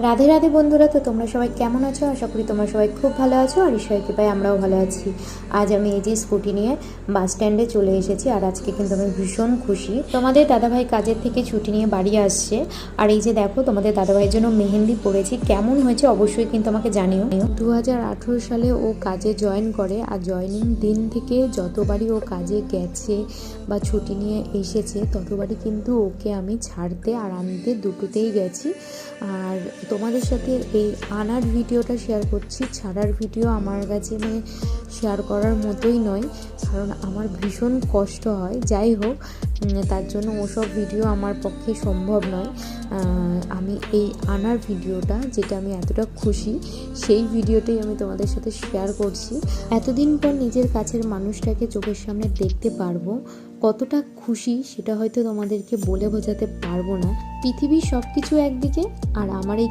রাধে রাধে বন্ধুরা, তো তোমরা সবাই কেমন আছো? আশা করি তোমরা সবাই খুব ভালো আছো। আর ঈশ্বরের কৃপায় আমরাও ভালো আছি। আজ আমি এই যে স্কুটি নিয়ে বাস স্ট্যান্ডে চলে এসেছি, আর আজকে কিন্তু আমি ভীষণ খুশি। তোমাদের দাদাভাই কাজের থেকে ছুটি নিয়ে বাড়ি আসছে, আর এই যে দেখো তোমাদের দাদাভাইয়ের জন্য মেহেন্দি পড়েছি। কেমন হয়েছে অবশ্যই কিন্তু আমাকে জানিও। 2018 সালে ও কাজে জয়েন করে, আর জয়েনিং দিন থেকে যতবারই ও কাজে গেছে বা ছুটি নিয়ে এসেছে ততবারই কিন্তু ওকে আমি ছাড়তে আর আনতে দুটোতেই গেছি। আর তোমাদের সাথে এই আনার ভিডিওটা শেয়ার করছি, ছাড়ার ভিডিও আমার কাছে শেয়ার করার মতোই নয়, কারণ আমার ভীষণ কষ্ট হয়। যাই হোক, তার জন্য ওসব ভিডিও আমার পক্ষে সম্ভব নয়। আমি এই আনার ভিডিওটা, যেটা আমি এতটা খুশি, সেই ভিডিওটাই আমি তোমাদের সাথে শেয়ার করছি। এতদিন পর নিজের কাছের মানুষটাকে চোখের সামনে দেখতে পারবো, কতটা খুশি সেটা হয়তো তোমাদেরকে বলে বোঝাতে পারবো না। পৃথিবীর সব কিছু একদিকে, আর আমার এই